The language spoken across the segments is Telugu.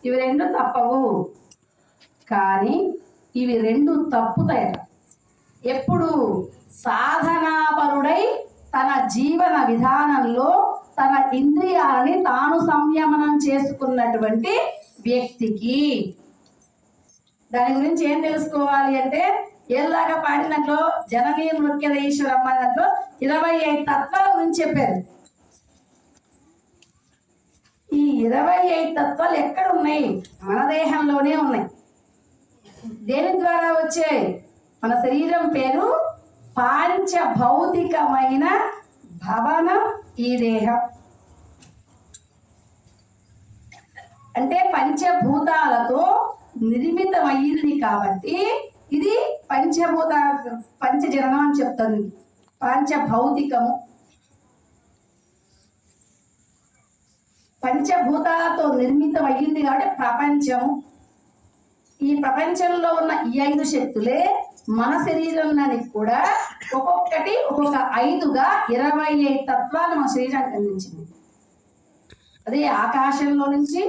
ఇవి రెండు తప్పవు. కానీ ఇవి రెండు తప్పుతాయట ఎప్పుడు? సాధనాపరుడై తన జీవన విధానంలో తన ఇంద్రియాలని తాను సంయమనం చేసుకున్నటువంటి వ్యక్తికి. దాని గురించి ఏం తెలుసుకోవాలి అంటే, ఏలాగా పాడినట్లో జననీ నృత్యద ఈశ్వరమ్మ దాంట్లో 25 తత్వాల గురించి చెప్పారు. ఈ 25 తత్వాలు ఎక్కడ ఉన్నాయి? మన దేహంలోనే ఉన్నాయి. దేని ద్వారా వచ్చాయి? మన శరీరం పేరు పాంచభౌతికమైన భవనం ఈ దేహం. అంటే పంచభూతాలతో నిర్మితమైంది కాబట్టి ఇది పంచజననం అని చెప్తుంది. పంచభౌతికము పంచభూతాలతో నిర్మితమైంది కాబట్టి ప్రపంచము. ఈ ప్రపంచంలో ఉన్న ఈ 5 శక్తులే మన శరీరంలోనికి కూడా ఒక్కొక్కటి ఒక్కొక్క 5గా 25 తత్వాలు మన శరీరానికి అందించింది. అదే ఆకాశంలో నుంచి,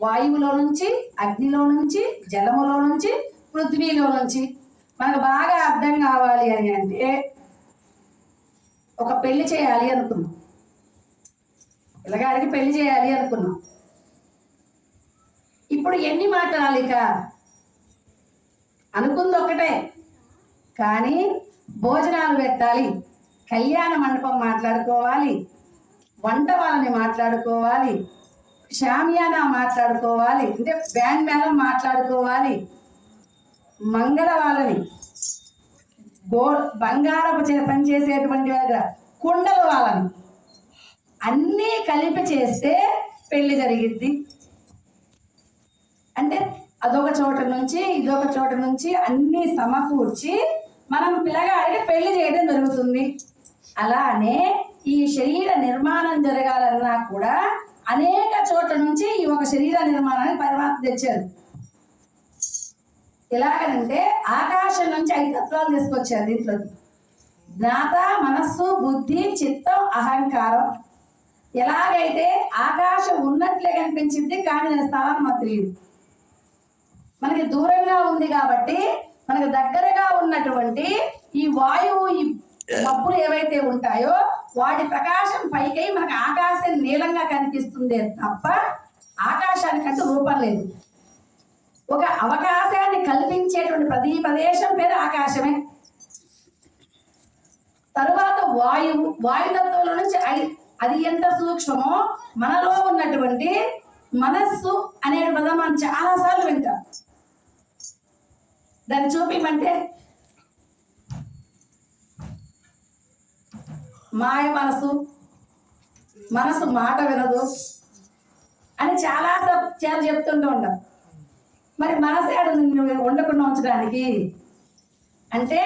వాయువులో నుంచి, అగ్నిలో నుంచి, జలములో నుంచి, పృథ్వీలో నుంచి. మనకు బాగా అర్థం కావాలి అని అంటే, ఒక పెళ్లి చేయాలి అనుకున్నాం, పిల్లగాడికి పెళ్లి చేయాలి అనుకున్నాం. ఇప్పుడు ఎన్ని మాట్లాడాలి? ఇక అనుకుంది ఒకటే, కానీ భోజనాలు పెట్టాలి, కళ్యాణ మండపం మాట్లాడుకోవాలి, వంట వాళ్ళని మాట్లాడుకోవాలి, షామియానా మాట్లాడుకోవాలి, అంటే బ్యాండ్ మేళం మాట్లాడుకోవాలి, మంగళ వాళ్ళని, బంగారపు పనిచేసేటువంటి వాళ్ళ కుండల వాళ్ళని అన్నీ కలిపి చేస్తే పెళ్లి జరిగిద్ది. అంటే అదొక చోట నుంచి ఇదొక చోట నుంచి అన్నీ సమకూర్చి మనం పిల్లగాడికి పెళ్లి చేయడం జరుగుతుంది. అలానే ఈ శరీర నిర్మాణం జరగాలన్నా కూడా అనేక చోట్ల నుంచి ఈ ఒక శరీర నిర్మాణాన్ని పరమాత్మ తెచ్చారు. ఎలాగనంటే ఆకాశం నుంచి 5 తత్వాలు తీసుకొచ్చారు దీంట్లోకి. జ్ఞాత, మనస్సు, బుద్ధి, చిత్తం, అహంకారం. ఎలాగైతే ఆకాశం ఉన్నట్లే కనిపించింది కానీ దాని స్థానం మాకు తెలియదు. మనకి దూరంగా ఉంది కాబట్టి మనకు దగ్గరగా ఉన్నటువంటి ఈ వాయువు, ఈ మబ్బులు ఏవైతే ఉంటాయో వాటి ప్రకాశం పైకై మనకు ఆకాశం నీలంగా కనిపిస్తుంది తప్ప ఆకాశానికంటూ రూపం లేదు. ఒక అవకాశాన్ని కల్పించేటువంటి ప్రతి ప్రదేశం పేరు ఆకాశమే. తరువాత వాయుతత్వంలో నుంచి అది ఎంత సూక్ష్మమో మనలో ఉన్నటువంటి మనస్సు అనే పదం మనం చాలాసార్లు వింటాం. దాన్ని చూపిమంటే మాయ మనసు మాట వినదు అని చాలా చెప్తుంటూ ఉంటాం. మరి మనసు ఉండకుండా ఉంచడానికి అంటే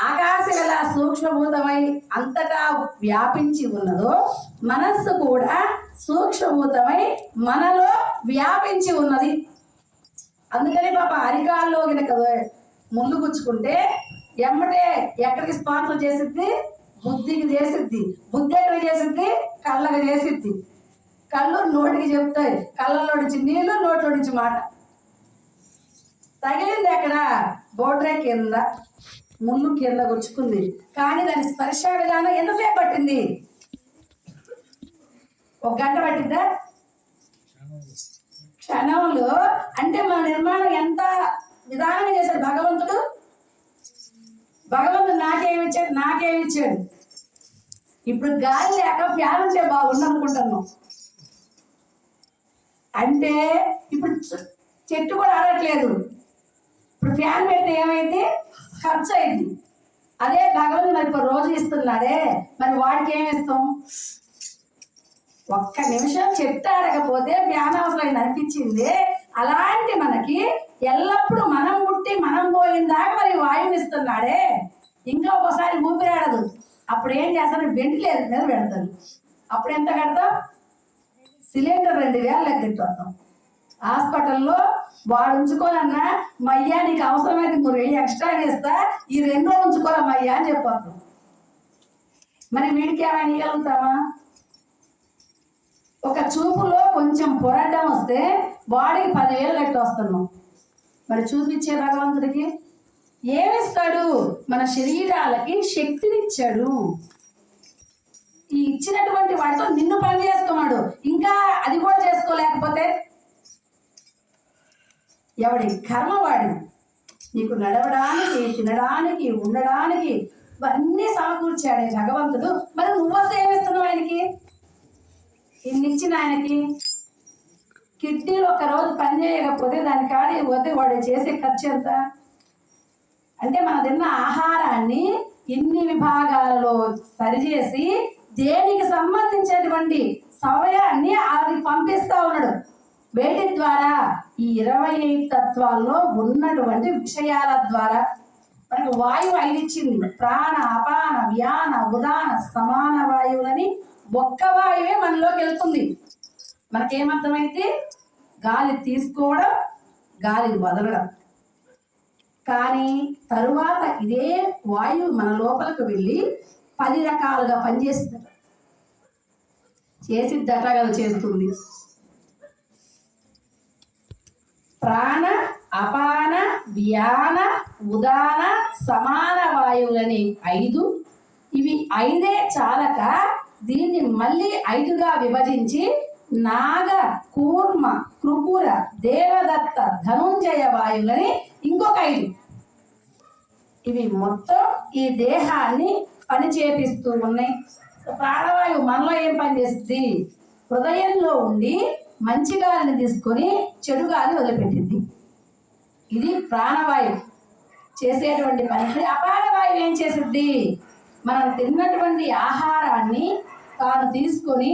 ఆకాశం ఎలా సూక్ష్మభూతమై అంతటా వ్యాపించి ఉన్నదో మనస్సు కూడా సూక్ష్మభూతమై మనలో వ్యాపించి ఉన్నది. అందుకని పాప అరికాల్లో కనుక ముళ్ళు గుచ్చుకుంటే ఎమ్మటే ఎక్కడికి స్పాన్సర్ చేసిద్ది? బుద్ధికి చేసిద్ది. బుద్ధి ఎక్కడికి చేసిద్ది? కళ్ళకి చేసిద్ది. కళ్ళు నోటికి చెప్తాయి, కళ్ళలో నుంచి నీళ్ళు, నోట్లో నుంచి మాట. తగిలింది ఎక్కడ? బోర్డ్రే కింద, ముళ్ళు కింద గుచ్చుకుంది. కానీ దాని స్పర్శ విధానం ఎంతసేపు పట్టింది? 1 గంట పట్టిద్దా? క్షణంలో. అంటే మన నిర్మాణం ఎంత విధానంగా చేశాడు భగవంతుడు. నాకేమిచ్చాడు? ఇప్పుడు గాలి లేక ఫ్యాన్ ఉంటే బాగుందనుకుంటున్నాం. అంటే ఇప్పుడు చెట్టు కూడా ఆడట్లేదు. ఇప్పుడు ఫ్యాన్ పెడితే ఏమైంది? ఖర్చు అయింది. అదే భగవంతుడు మరి ఇప్పుడు రోజు ఇస్తున్నాడే, మరి వాడికి ఏమి ఇస్తాం? 1 నిమిషం చెట్టు ఆడకపోతే ఫ్యాన్ అవసరం అనిపించింది. అలాంటి మనకి ఎల్లప్పుడూ మనం పుట్టి మనం పోయిన దాకా మరి వాయువుని ఇస్తున్నాడే. ఇంకా ఒకసారి ఊపిరాడదు. అప్పుడు ఏం చేస్తాను? వెంటిలేటర్ మీద పెడతారు. అప్పుడు ఎంత కడతాం? సిలిండర్ 2000 లెక్కెట్టుతాం. హాస్పిటల్లో వాడు ఉంచుకోనన్నా మయ్యా నీకు అవసరమైతే 3,000 ఎక్స్ట్రా వేస్తా, ఈ 2 రోజులు ఉంచుకోరా మయ్యా అని చెప్పారు. మరి వీడికి ఏమైనా ఇవ్వగలుగుతామా? ఒక చూపులో కొంచెం పొరడ్డం వస్తే బాడీకి 10,000 కట్టి వస్తున్నాం. మరి చూపించే భగవంతుడికి ఏమిస్తాడు? మన శరీరాలకి శక్తినిచ్చాడు. ఈ ఇచ్చినటువంటి వాటితో నిన్ను పని చేసుకున్నాడు. ఇంకా అది కూడా చేసుకోలేకపోతే ఎవడి కర్మ వాడి. నీకు నడవడానికి, తినడానికి, ఉండడానికి ఇవన్నీ సమకూర్చాడే భగవంతుడు. మరి నువ్వు వస్తే ఏమిస్తున్నావు ఆయనకి? ఇన్నిచ్చిన ఆయనకి కిడ్నీలు ఒక్కరోజు పని చేయకపోతే దాని కాడి పోతే వాడు చేసే ఖర్చు ఎంత? అంటే మనం తిన్న ఆహారాన్ని ఇన్ని విభాగాలలో సరిచేసి దేనికి సంబంధించినటువంటి సమయాన్ని అది పంపిస్తా ఉన్నాడు. వేటి ద్వారా? ఈ 25 తత్వాల్లో ఉన్నటువంటి విషయాల ద్వారా. మనకు వాయువు 5 ఇచ్చింది. ప్రాణ, అపాన, వ్యాన, ఉదాన, సమాన వాయువులని ఒక్క వాయువే మనలోకి వెళ్తుంది. మనకేమర్థమైతే గాలి తీసుకోవడం, గాలి వదలడం. కానీ తరువాత ఇదే వాయువు మన లోపలికి వెళ్ళి 10 రకాలుగా పనిచేస్తుంది. చేసిద్దట కదా చేస్తుంది. ప్రాణ, అపాన, వ్యాన, ఉదాన, సమాన వాయువులని 5. ఇవి 5 చాలక దీన్ని మళ్ళీ 5గా విభజించి నాగ, కూర్మ, కృపుర, దేవదత్త, ధనుంజయ వాయువులని ఇంకొక 5. ఇవి మొత్తం ఈ దేహాన్ని పని చేపిస్తూ ఉన్నాయి. ప్రాణవాయువు మనలో ఏం పని చేస్తుంది? హృదయంలో ఉండి మంచి గాలిని తీసుకొని చెడు గాలి వదిలిపెట్టింది. ఇది ప్రాణవాయువు చేసేటువంటి పని. అపానవాయువు ఏం చేసిద్ది? మనం తిన్నటువంటి ఆహారాన్ని తాను తీసుకొని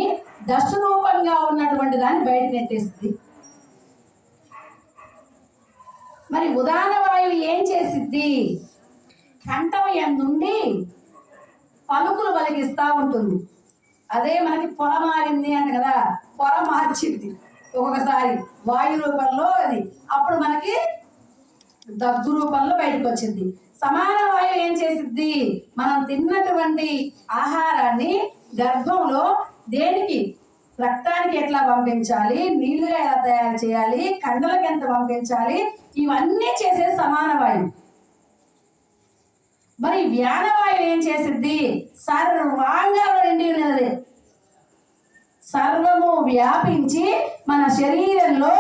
దశ రూపంగా ఉన్నటువంటి దాన్ని బయట నెట్టేస్తుంది. మరి ఉదాన వాయువు ఏం చేసిద్ది? కంఠం ఎందుండి పలుకులు పలికిస్తూ ఉంటుంది. అదే మనకి పొర మారింది అంట కదా, పొర మార్చింది ఒక్కొక్కసారి వాయు రూపంలో. అది అప్పుడు మనకి దగ్గు రూపంలో బయటకు వచ్చింది. సమాన వాయువు ఏం చేసిద్ది? మనం తిన్నటువంటి ఆహారాన్ని గర్భంలో దేనికి, రక్తానికి ఎట్లా పంపించాలి, నీళ్లుగా ఎలా తయారు చేయాలి, కండలకు ఎంత పంపించాలి, ఇవన్నీ చేసేది సమాన వాయువు. మరి వ్యానవాయువు ఏం చేసిద్ది? సర్వాంగంలో నిండి ఉన్నది. సర్వము వ్యాపించి మన శరీరంలో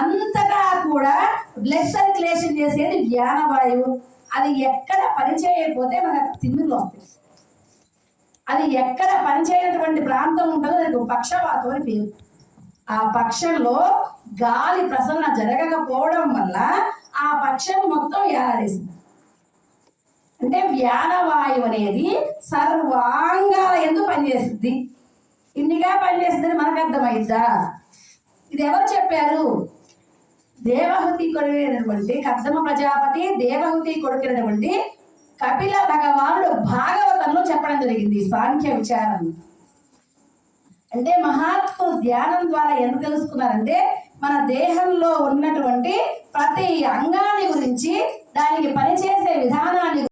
అంతటా కూడా బ్లడ్ సర్క్యులేషన్ చేసేది వ్యానవాయువు. అది ఎక్కడ పనిచేయకపోతే మనకు తిమ్మిర్లు వస్తాయి. అది ఎక్కడ పనిచేయనటువంటి ప్రాంతం ఉంటుందో దానికి పక్షవాతం అని పేరు. ఆ పక్షంలో గాలి ప్రసరణ జరగకపోవడం వల్ల ఆ పక్షం మొత్తం ఏలాడేసింది. అంటే వ్యానవాయువు అనేది సర్వాంగాల ఎందుకు పనిచేస్తుంది. ఇన్నిగా పనిచేస్తుందని మనకు అర్థమైద్దా? ఇది ఎవరు చెప్పారు? దేవహూతి కొడుకునటువంటి కర్దమ ప్రజాపతి దేవహూతి కొడుకునటువంటి కపిల భగవానుడు భాగవతంలో చెప్పడం జరిగింది సాంఖ్య విచారం. అంటే మహాత్ములు ధ్యానం ద్వారా ఎందుకు తెలుసుకున్నారంటే మన దేహంలో ఉన్నటువంటి ప్రతి అంగాన్ని గురించి, దానికి పనిచేసే విధానాన్ని